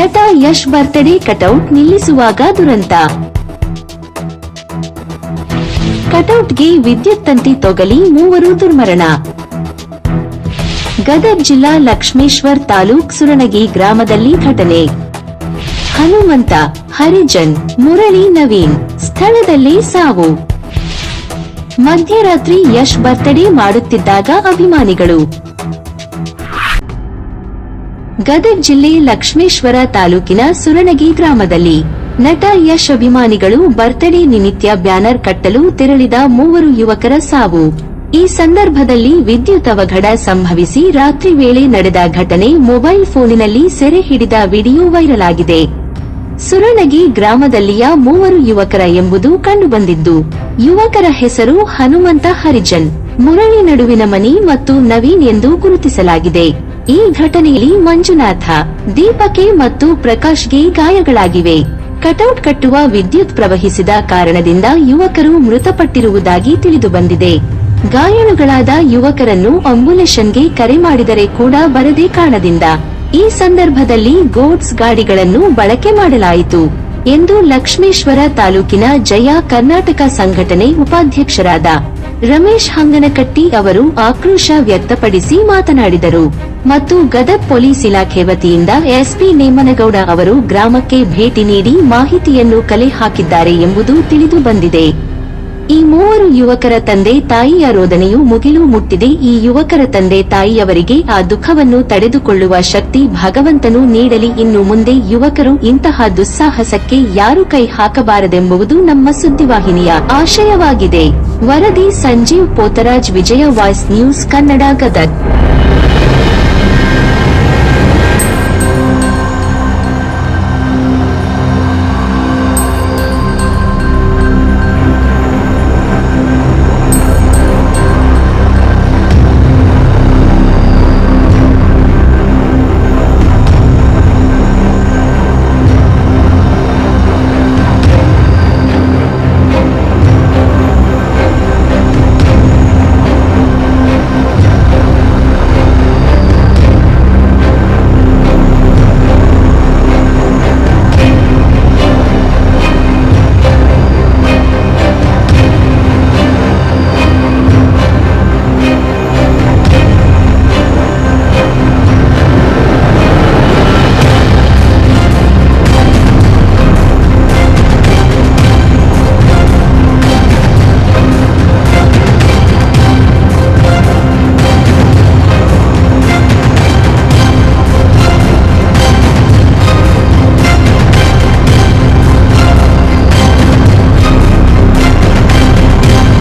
ನಟ Yash birthday cutout ನಿಲ್ಲಿಸುವಾಗ ದುರಂತ. ಕಟೌಟ್ಗೆ ವಿದ್ಯುತ್ ತಂತಿ ತೊಗಲಿ ಮೂವರು ದುರ್ಮರಣ. ಗದಗ ಜಿಲ್ಲಾ ಲಕ್ಷ್ಮೇಶ್ವರ ತಾಲೂಕ್ ಸುರಣಗಿ ಗ್ರಾಮದಲ್ಲಿ ಘಟನೆ. ಹನುಮಂತ, ಹರಿಜನ್, ಮುರಳಿ, ನವೀನ್ ಸ್ಥಳದಲ್ಲೇ ಸಾವು. ಮಧ್ಯರಾತ್ರಿ ಯಶ್ ಬರ್ತ್ಡೇ ಮಾಡುತ್ತಿದ್ದಾಗ ಅಭಿಮಾನಿಗಳು. ಗದಗ ಜಿಲ್ಲೆ ಲಕ್ಷ್ಮೇಶ್ವರ ತಾಲೂಕಿನ ಸುರಣಗಿ ಗ್ರಾಮದಲ್ಲಿ ನಟ ಯಶ್ ಅಭಿಮಾನಿಗಳು ಬರ್ತ್ಡೇ ನಿಮಿತ್ತ ಬ್ಯಾನರ್ ಕಟ್ಟಲು ತೆರಳಿದ ಮೂವರು ಯುವಕರ ಸಾವು. ಈ ಸಂದರ್ಭದಲ್ಲಿ ವಿದ್ಯುತ್ ಅವಘಡ ಸಂಭವಿಸಿ ರಾತ್ರಿ ವೇಳೆ ನಡೆದ ಘಟನೆ ಮೊಬೈಲ್ ಫೋನಿನಲ್ಲಿ ಸೆರೆ ಹಿಡಿದ ವಿಡಿಯೋ ವೈರಲ್ ಆಗಿದೆ. ಸುರಣಗಿ ಗ್ರಾಮದಲ್ಲಿಯ ಮೂವರು ಯುವಕರ ಎಂಬುದು ಕಂಡುಬಂದಿದ್ದು, ಯುವಕರ ಹೆಸರು ಹನುಮಂತ, ಹರಿಜನ್, ಮುರಳಿ ನಡುವಿನ ಮನಿ ಮತ್ತು ನವೀನ್ ಎಂದು ಗುರುತಿಸಲಾಗಿದೆ. ಈ ಘಟನೆಯಲ್ಲಿ ಮಂಜುನಾಥ, ದೀಪಕೆ ಮತ್ತು ಪ್ರಕಾಶ್ಗೆ ಗಾಯಗಳಾಗಿವೆ. ಕಟೌಟ್ ಕಟ್ಟುವ ವಿದ್ಯುತ್ ಪ್ರವಹಿಸಿದ ಕಾರಣದಿಂದ ಯುವಕರು ಮೃತಪಟ್ಟಿರುವುದಾಗಿ ತಿಳಿದುಬಂದಿದೆ. ಗಾಯಾಳುಗಳಾದ ಯುವಕರನ್ನು ಆಂಬ್ಯುಲೆನ್ಸ್ಗೆ ಕರೆ ಮಾಡಿದರೆ ಕೂಡ ಬರದೇ ಕಾರಣದಿಂದ ಈ ಸಂದರ್ಭದಲ್ಲಿ ಗೂಡ್ಸ್ ಗಾಡಿಗಳನ್ನು ಬಳಕೆ ಮಾಡಲಾಯಿತು ಎಂದು ಲಕ್ಷ್ಮೇಶ್ವರ ತಾಲೂಕಿನ ಜಯ ಕರ್ನಾಟಕ ಸಂಘಟನೆ ಉಪಾಧ್ಯಕ್ಷರಾದ ರಮೇಶ್ ಹಂಗನಕಟ್ಟಿ ಅವರು ಆಕ್ರೋಶ ವ್ಯಕ್ತಪಡಿಸಿ ಮಾತನಾಡಿದರು. ಮತ್ತು ಗದಗ ಪೊಲೀಸ್ ಇಲಾಖೆ ವತಿಯಿಂದ ಎಸ್ಪಿ ನೇಮನಗೌಡ ಅವರು ಗ್ರಾಮಕ್ಕೆ ಭೇಟಿ ನೀಡಿ ಮಾಹಿತಿಯನ್ನು ಕಲೆ ಹಾಕಿದ್ದಾರೆ ಎಂಬುದು ತಿಳಿದು ಬಂದಿದೆ. ಈ ಮೂವರು ಯುವಕರ ತಂದೆ ತಾಯಿಯ ರೋದನೆಯು ಮುಗಿಲು ಮುಟ್ಟಿದೆ. ಈ ಯುವಕರ ತಂದೆ ತಾಯಿಯವರಿಗೆ ಆ ದುಃಖವನ್ನು ತಡೆದುಕೊಳ್ಳುವ ಶಕ್ತಿ ಭಗವಂತನು ನೀಡಲಿ. ಇನ್ನು ಮುಂದೆ ಯುವಕರು ಇಂತಹ ದುಸ್ಸಾಹಸಕ್ಕೆ ಯಾರು ಕೈ ಹಾಕಬಾರದೆಂಬುದು ನಮ್ಮ ಸುದ್ದಿವಾಹಿನಿಯ ಆಶಯವಾಗಿದೆ. ವರದಿ ಸಂಜೀವ್ ಪೋತರಾಜ್, ವಿಜಯ ವಾಯ್ಸ್ ನ್ಯೂಸ್ ಕನ್ನಡ, ಗದಗ.